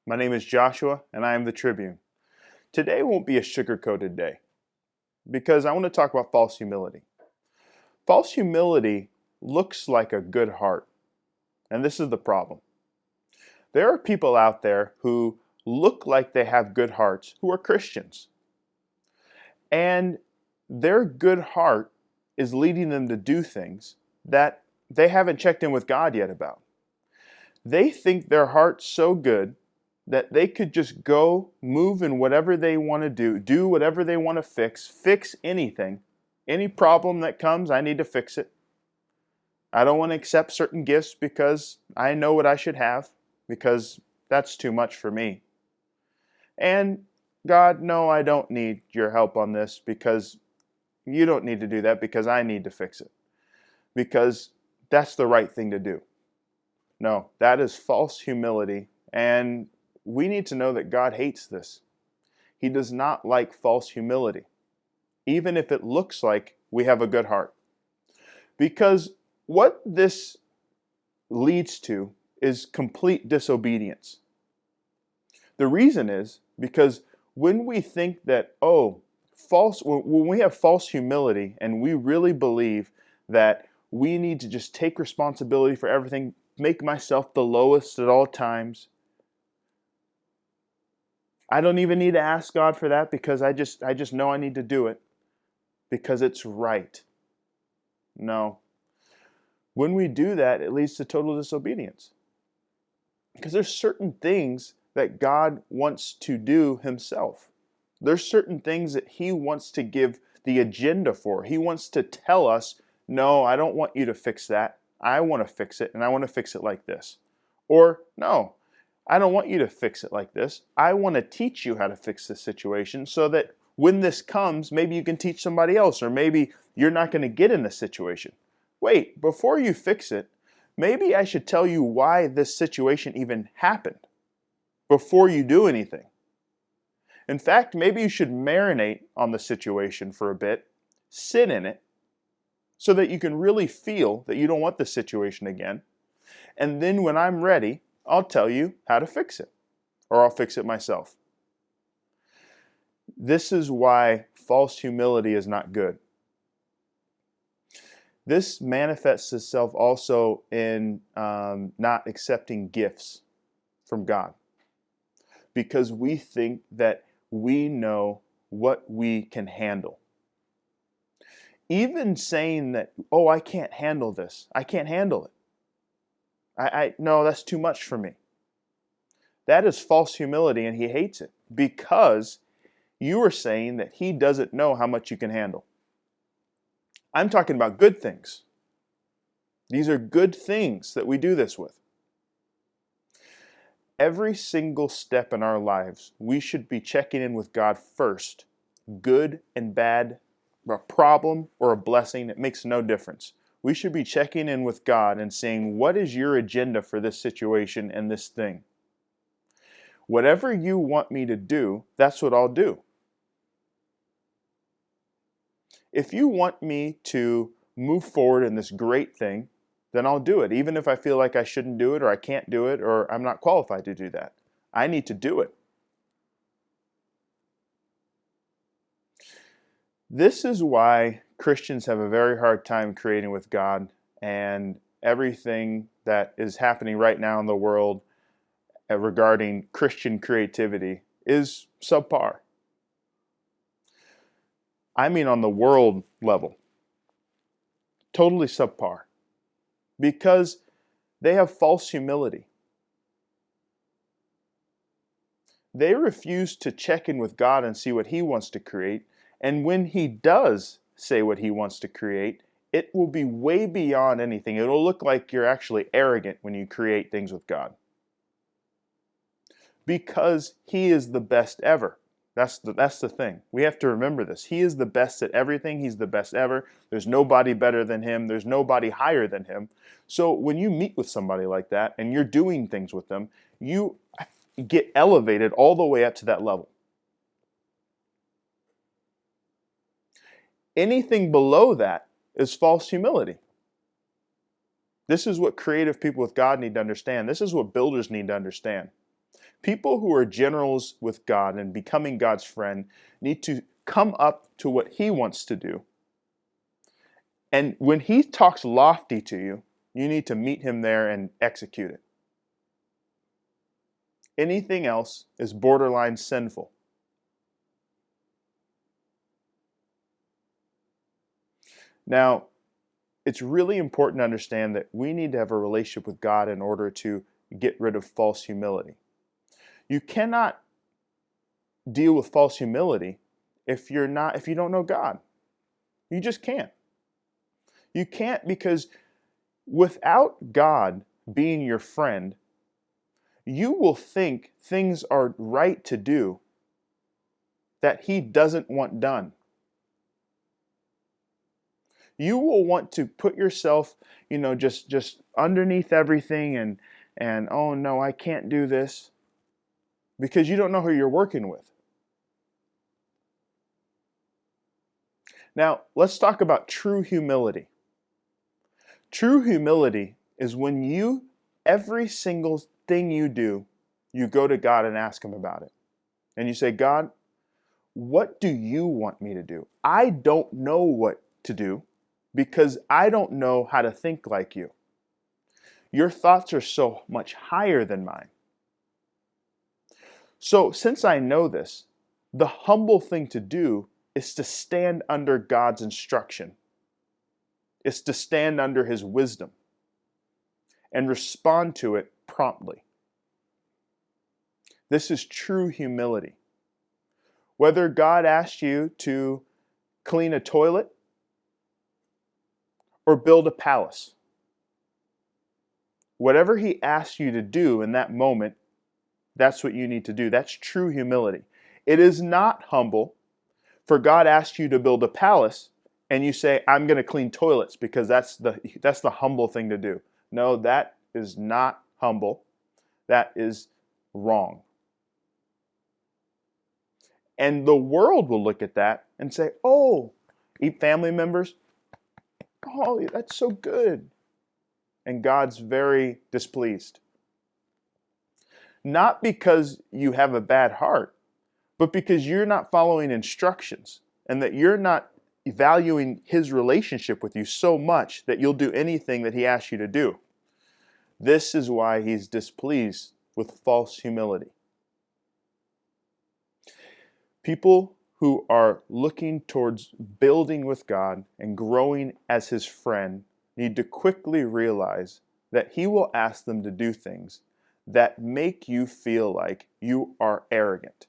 My name is Joshua, and I am the Tribune. Today won't be a sugar-coated day because I want to talk about false humility. False humility looks like a good heart, and this is the problem. There are people out there who look like they have good hearts who are Christians, and their good heart is leading them to do things that they haven't checked in with God yet about. They think their heart's so good that they could just go move in whatever they want to do whatever they want to fix anything. Any problem that comes, I need to fix it. I don't want to accept certain gifts because I know what I should have, because that's too much for me. And God, no, I don't need your help on this because you don't need to do that because I need to fix it. Because that's the right thing to do. No, that is false humility, and we need to know that God hates this. He does not like false humility, even if it looks like we have a good heart. Because what this leads to is complete disobedience. The reason is because when we think that, when we have false humility and we really believe that we need to just take responsibility for everything, make myself the lowest at all times, I don't even need to ask God for that because I just know I need to do it because it's right. No. When we do that, it leads to total disobedience. Because there's certain things that God wants to do himself. There's certain things that he wants to give the agenda for. He wants to tell us, no, I don't want you to fix that. I want to fix it, and I want to fix it like this. Or, no, I don't want you to fix it like this. I want to teach you how to fix this situation so that when this comes, maybe you can teach somebody else, or maybe you're not going to get in this situation. Wait, before you fix it, maybe I should tell you why this situation even happened before you do anything. In fact, maybe you should marinate on the situation for a bit, sit in it, so that you can really feel that you don't want this situation again. And then when I'm ready, I'll tell you how to fix it, or I'll fix it myself. This is why false humility is not good. This manifests itself also in not accepting gifts from God, because we think that we know what we can handle. Even saying that, I can't handle this. I can't handle it. No, that's too much for me. That is false humility, and he hates it because you are saying that he doesn't know how much you can handle. I'm talking about good things. These are good things that we do this with. Every single step in our lives, we should be checking in with God first. Good and bad, a problem or a blessing, it makes no difference. We should be checking in with God and saying, what is your agenda for this situation and this thing? Whatever you want me to do, that's what I'll do. If you want me to move forward in this great thing, then I'll do it, even if I feel like I shouldn't do it, or I can't do it, or I'm not qualified to do that. I need to do it. This is why Christians have a very hard time creating with God, and everything that is happening right now in the world regarding Christian creativity is subpar. I mean on the world level. Totally subpar. Because they have false humility. They refuse to check in with God and see what he wants to create. And when he does say what he wants to create, it will be way beyond anything. It'll look like you're actually arrogant when you create things with God. Because he is the best ever. That's the thing. We have to remember this. He is the best at everything. He's the best ever. There's nobody better than him. There's nobody higher than him. So when you meet with somebody like that and you're doing things with them, you get elevated all the way up to that level. Anything below that is false humility. This is what creative people with God need to understand. This is what builders need to understand. People who are generals with God and becoming God's friend need to come up to what He wants to do. And when He talks lofty to you, you need to meet Him there and execute it. Anything else is borderline sinful. Now, it's really important to understand that we need to have a relationship with God in order to get rid of false humility. You cannot deal with false humility if you don't know God. You just can't. You can't, because without God being your friend, you will think things are right to do that He doesn't want done. You will want to put yourself, just underneath everything and oh no, I can't do this, because you don't know who you're working with. Now, let's talk about true humility. True humility is when every single thing you do, you go to God and ask Him about it. And you say, God, what do you want me to do? I don't know what to do because I don't know how to think like you. Your thoughts are so much higher than mine. So since I know this, the humble thing to do is to stand under God's instruction. It's to stand under His wisdom and respond to it promptly. This is true humility. Whether God asked you to clean a toilet or build a palace, whatever He asks you to do in that moment, that's what you need to do. That's true humility. It is not humble for God asks you to build a palace and you say, I'm going to clean toilets because that's the humble thing to do. No, that is not humble. That is wrong. And the world will look at that and say, oh, family members, oh, that's so good. And God's very displeased. Not because you have a bad heart, but because you're not following instructions and that you're not valuing His relationship with you so much that you'll do anything that He asks you to do. This is why He's displeased with false humility. People who are looking towards building with God and growing as His friend need to quickly realize that He will ask them to do things that make you feel like you are arrogant.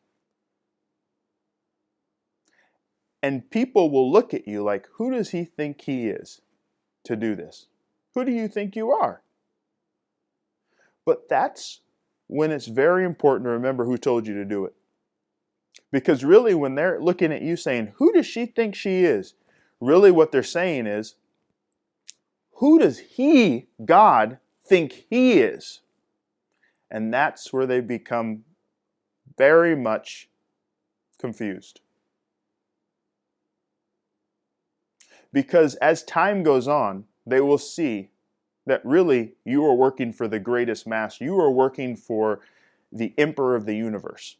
And people will look at you like, who does he think he is to do this? Who do you think you are? But that's when it's very important to remember who told you to do it. Because really, when they're looking at you saying, who does she think she is? Really what they're saying is, who does He, God, think He is? And that's where they become very much confused. Because as time goes on, they will see that really you are working for the greatest master. You are working for the emperor of the universe.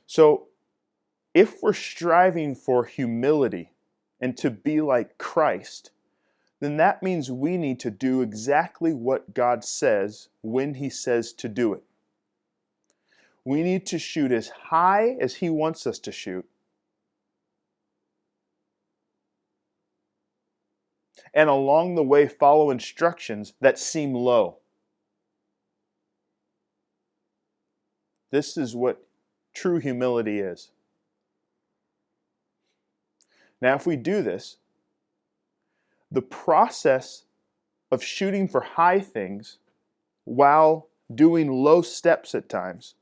So if we're striving for humility and to be like Christ, then that means we need to do exactly what God says when He says to do it. We need to shoot as high as He wants us to shoot. And along the way, follow instructions that seem low. This is what true humility is. Now, if we do this, the process of shooting for high things while doing low steps at times.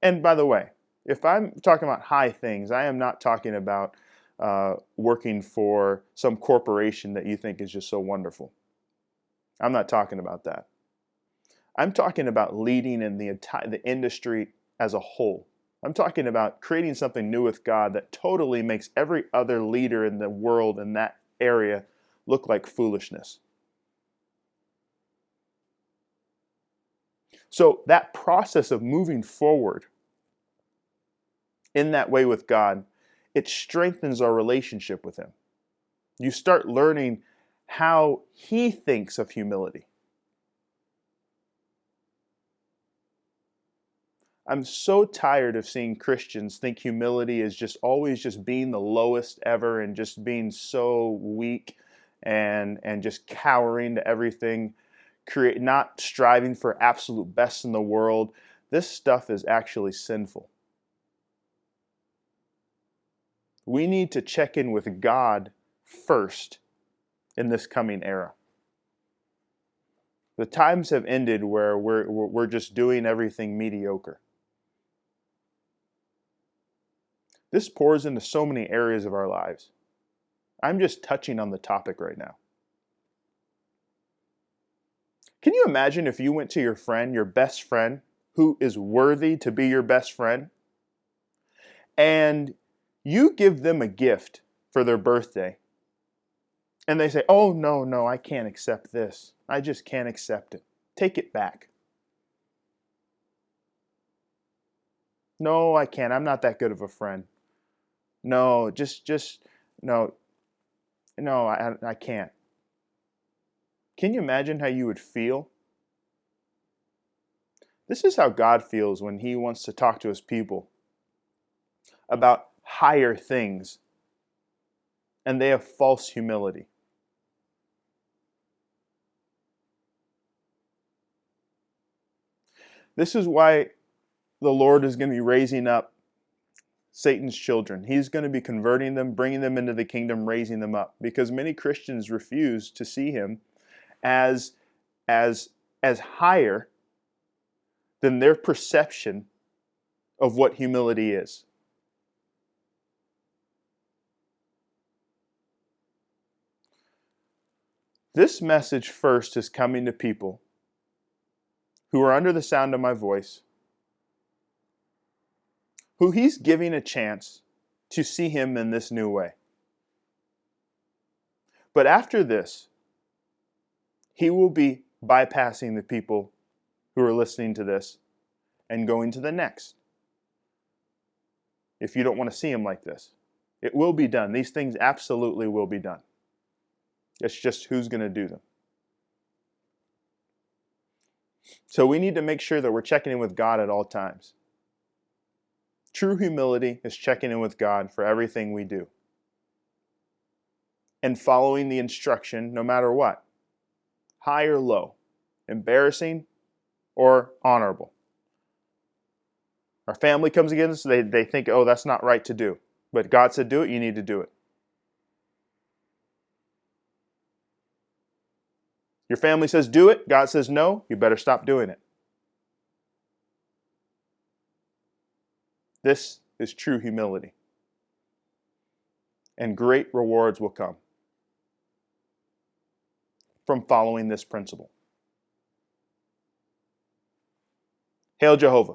And by the way, if I'm talking about high things, I am not talking about working for some corporation that you think is just so wonderful. I'm not talking about that. I'm talking about leading in the industry as a whole. I'm talking about creating something new with God that totally makes every other leader in the world in that area look like foolishness. So that process of moving forward in that way with God, it strengthens our relationship with Him. You start learning how He thinks of humility. I'm so tired of seeing Christians think humility is just always just being the lowest ever and just being so weak and just cowering to everything, not striving for absolute best in the world. This stuff is actually sinful. We need to check in with God first in this coming era. The times have ended where we're just doing everything mediocre. This pours into so many areas of our lives. I'm just touching on the topic right now. Can you imagine if you went to your friend, your best friend, who is worthy to be your best friend, and you give them a gift for their birthday, and they say, "Oh, no, I can't accept this. I just can't accept it. Take it back." "No, I can't. I'm not that good of a friend. No, no, I can't." Can you imagine how you would feel? This is how God feels when He wants to talk to His people about higher things, and they have false humility. This is why the Lord is going to be raising up Satan's children. He's going to be converting them, bringing them into the kingdom, raising them up, because many Christians refuse to see Him as higher than their perception of what humility is. This message first is coming to people who are under the sound of my voice, who He's giving a chance to see Him in this new way. But after this, He will be bypassing the people who are listening to this and going to the next. If you don't want to see Him like this, it will be done. These things absolutely will be done. It's just who's going to do them. So we need to make sure that we're checking in with God at all times. True humility is checking in with God for everything we do and following the instruction no matter what, high or low, embarrassing or honorable. Our family comes against us, they think, oh, that's not right to do. But God said do it, you need to do it. Your family says do it, God says no, you better stop doing it. This is true humility. And great rewards will come from following this principle. Hail Jehovah.